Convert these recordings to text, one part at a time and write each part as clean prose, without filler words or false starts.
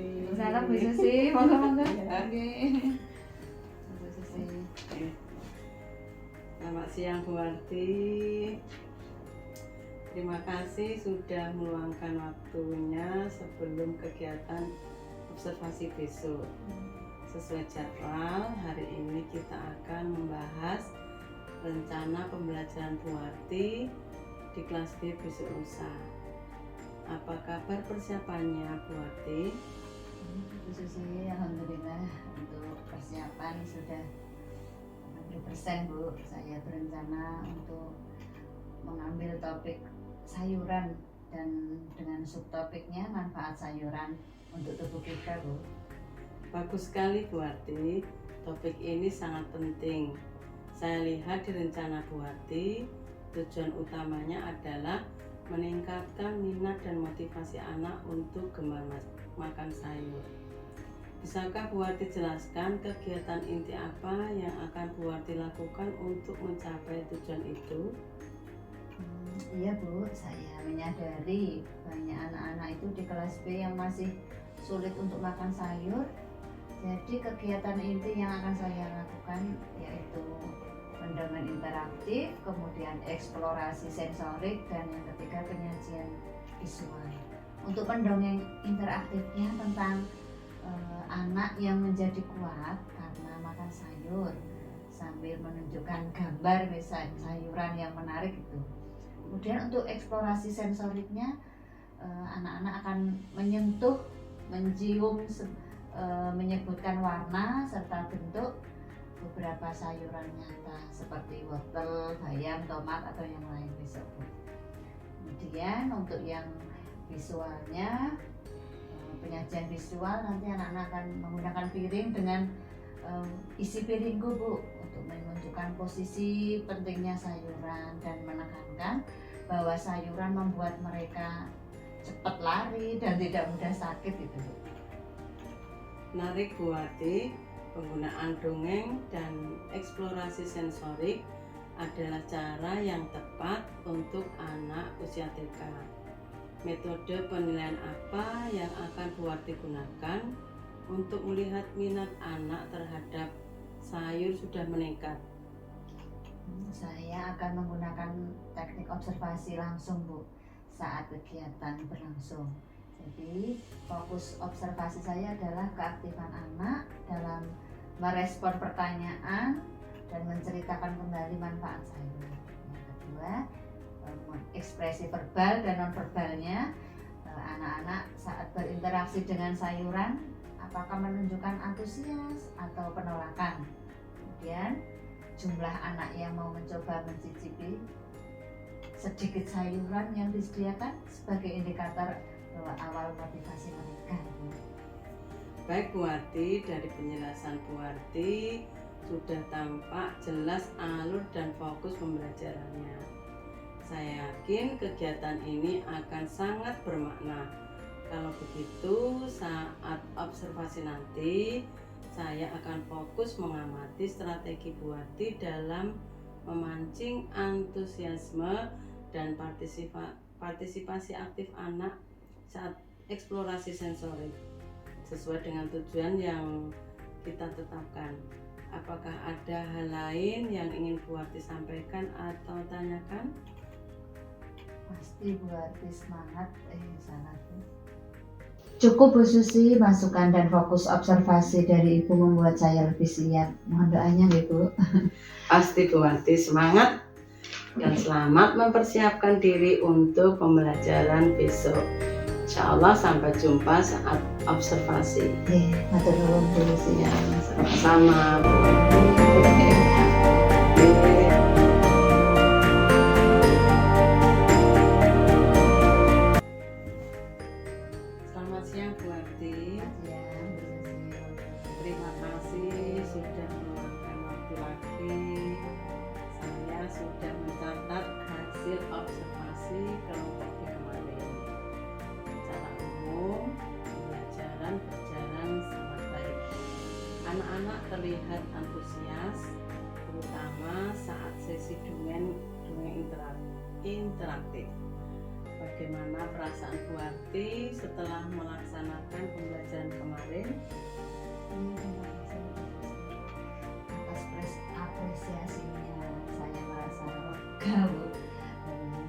Salam Bu Susi, monggo-monggo. Nggih. Bu Susi. Selamat siang Bu Warti. Terima kasih sudah meluangkan waktunya sebelum kegiatan observasi besok. Sesuai jadwal, hari ini kita akan membahas rencana pembelajaran Bu Warti di kelas B besok lusa. Apa kabar persiapannya Bu Warti? Bu Susi, alhamdulillah untuk persiapan sudah 60% Bu. Saya berencana untuk mengambil topik sayuran dan dengan subtopiknya manfaat sayuran untuk tubuh kita Bu. Bagus sekali Bu Warti, topik ini sangat penting. Saya lihat di rencana Bu Warti, tujuan utamanya adalah meningkatkan minat dan motivasi anak untuk gemar makan sayur. Bisakah Bu Warti jelaskan kegiatan inti apa yang akan Bu Warti lakukan untuk mencapai tujuan itu? Iya Bu, saya menyadari banyak anak-anak itu di kelas B yang masih sulit untuk makan sayur. Jadi kegiatan inti yang akan saya lakukan yaitu mendongeng interaktif, kemudian eksplorasi sensorik, dan yang ketiga penyajian visual. Untuk pendongeng interaktifnya tentang anak yang menjadi kuat karena makan sayur sambil menunjukkan gambar misalnya sayuran yang menarik itu. Kemudian untuk eksplorasi sensoriknya anak-anak akan menyentuh, mencium, menyebutkan warna serta bentuk beberapa sayuran nyata seperti wortel, bayam, tomat atau yang lain besok. Kemudian untuk yang visualnya, penyajian visual, nanti anak-anak akan menggunakan piring dengan isi piringku Bu untuk menunjukkan posisi pentingnya sayuran dan menekankan bahwa sayuran membuat mereka cepat lari dan tidak mudah sakit itu Bu. Menarik Bu Warti, penggunaan dongeng dan eksplorasi sensorik adalah cara yang tepat untuk anak usia TK. Metode penilaian apa yang akan Bu Warti gunakan untuk melihat minat anak terhadap sayur sudah meningkat? Saya akan menggunakan teknik observasi langsung Bu saat kegiatan berlangsung. Jadi fokus observasi saya adalah keaktifan anak dalam merespon pertanyaan dan menceritakan kembali manfaat sayur. Yang kedua, ekspresi verbal dan nonverbalnya anak-anak saat berinteraksi dengan sayuran apakah menunjukkan antusias atau penolakan. Kemudian jumlah anak yang mau mencoba mencicipi sedikit sayuran yang disediakan sebagai indikator bahwa awal motivasi mereka. Baik Bu Warti, dari penjelasan Bu Warti sudah tampak jelas alur dan fokus pembelajarannya. Saya yakin kegiatan ini akan sangat bermakna. Kalau begitu, saat observasi nanti saya akan fokus mengamati strategi Bu Warti dalam memancing antusiasme dan partisipasi aktif anak saat eksplorasi sensorik sesuai dengan tujuan yang kita tetapkan. Apakah ada hal lain yang ingin Bu Warti sampaikan atau tanyakan? Pasti Bu Warti semangat, sangat. Cukup Bu Susi, masukan dan fokus observasi dari Ibu membuat saya lebih siap. Mohon doanya Bu. Pasti Bu Warti semangat dan selamat mempersiapkan diri untuk pembelajaran besok. Insya Allah sampai jumpa saat observasi. Matur nuwun Bu Susi. Ya, sama-sama Bu Warti. Selamat siang Bu Warti. Terima kasih sudah meluangkan waktu lagi. Saya sudah mencatat hasil observasi kelompok B kemarin. Secara umum, pembelajaran berjalan sangat baik. Anak-anak terlihat antusias, terutama saat sesi dongeng interaktif. Bagaimana perasaan Bu Arti setelah melaksanakan pembelajaran kemarin? Terima kasih atas apresiasinya. Saya merasa lega, Bu.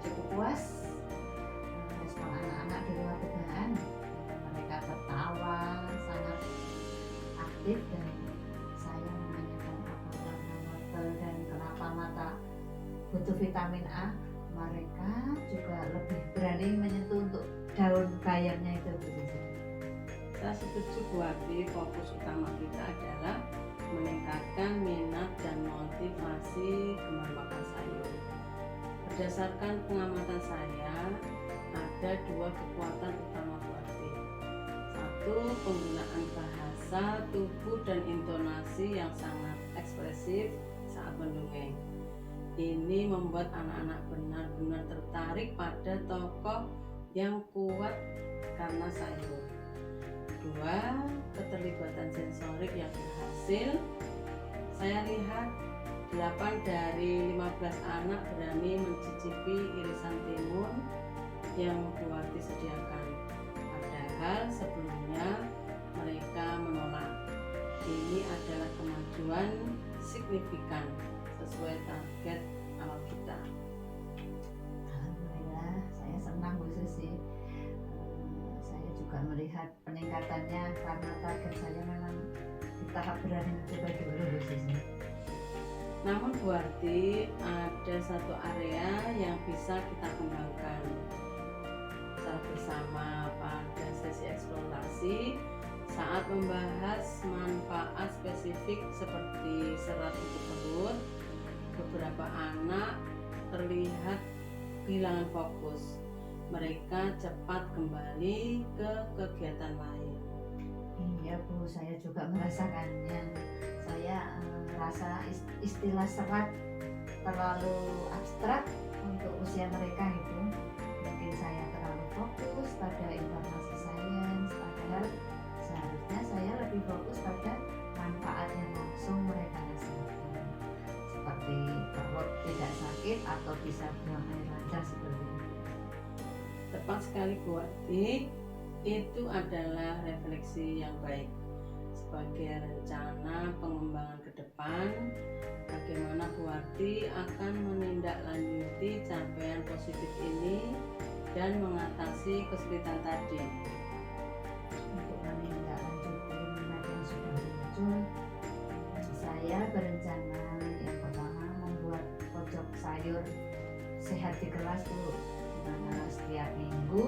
Cukup puas. Respon anak-anak di luar dugaan. Mereka tertawa sangat aktif dan saya menanyakan apa warna wortel dan kenapa mata butuh vitamin A. Mereka juga lebih berani menyentuh untuk daun bayamnya itu, Bu Sisi. Saya setuju Bu Arti, fokus utama kita adalah meningkatkan minat dan motivasi gemar makan sayur. Berdasarkan pengamatan saya, ada dua kekuatan utama Bu Arti. Satu, penggunaan bahasa, tubuh, dan intonasi yang sangat ekspresif saat mendongeng. Ini membuat anak-anak benar-benar tertarik pada tokoh yang kuat karena sayur. Dua, keterlibatan sensorik yang berhasil. Saya lihat 8 dari 15 anak berani mencicipi irisan timun yang Bu Arti sediakan. Padahal sebelumnya mereka menolak. Ini adalah kemajuan signifikan sesuai target awal kita. Alhamdulillah, saya senang Bu Susi. Saya juga melihat peningkatannya karena target saya memang di tahap berani mencoba dulu, Bu Susi. Namun Bu Arti, ada satu area yang bisa kita kembangkan secara bersama pada sesi eksplorasi saat membahas manfaat spesifik seperti serat untuk perut. Beberapa anak terlihat kehilangan fokus. Mereka cepat kembali ke kegiatan lain. Iya Bu, saya juga merasakannya. Saya merasa istilah serat terlalu abstrak untuk usia mereka itu. Mungkin saya terlalu fokus pada informasi sains, padahal seharusnya saya lebih fokus pada manfaat yang langsung mereka rasakan, seperti perut tidak sakit atau bisa buang air lancar seperti itu. Tepat sekali Bu Arti, itu adalah refleksi yang baik sebagai rencana pengembangan ke depan. Bagaimana Bu Arti akan menindaklanjuti capaian positif ini dan mengatasi kesulitan tadi. Untuk menindaklanjuti minat yang sudah muncul, saya berencana yang pertama membuat pojok sayur sehat di kelas dulu, di mana setiap minggu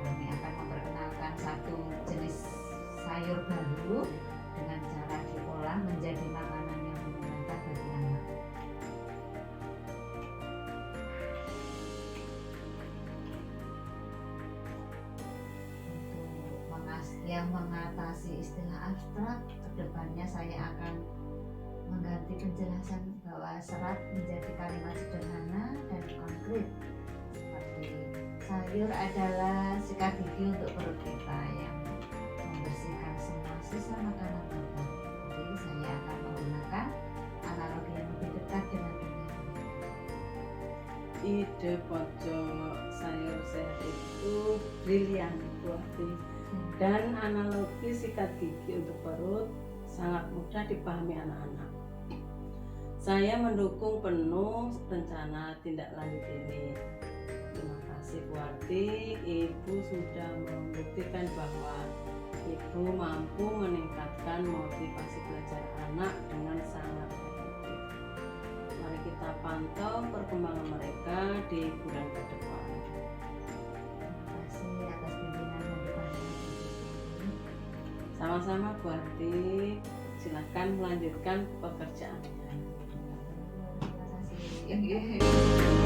kami akan memperkenalkan satu jenis sayur baru dengan cara diolah menjadi makanan yang menyenangkan bagi anak. Untuk yang mengatasi istilah abstrak, kedepannya saya akan mengganti penjelasan bahwa serat menjadi kalimat sederhana dan konkret, seperti sayur adalah sikat gigi untuk perut kita yang membersihkan semua sisa makanan kita. Jadi saya akan menggunakan analogi yang lebih dekat dengan dunia. Ide pojok sayur sehat itu brilian Bu Arti, dan analogi sikat gigi untuk perut sangat mudah dipahami anak-anak. Saya mendukung penuh rencana tindak lanjut ini. Terima kasih Bu Arti, Ibu sudah membuktikan bahwa Ibu mampu meningkatkan motivasi belajar anak dengan sangat efektif. Mari kita pantau perkembangan mereka di bulan ke depan. Terima kasih atas bimbingan dan dukungan. Sama-sama Bu Arti, silakan melanjutkan pekerjaannya. Terima kasih.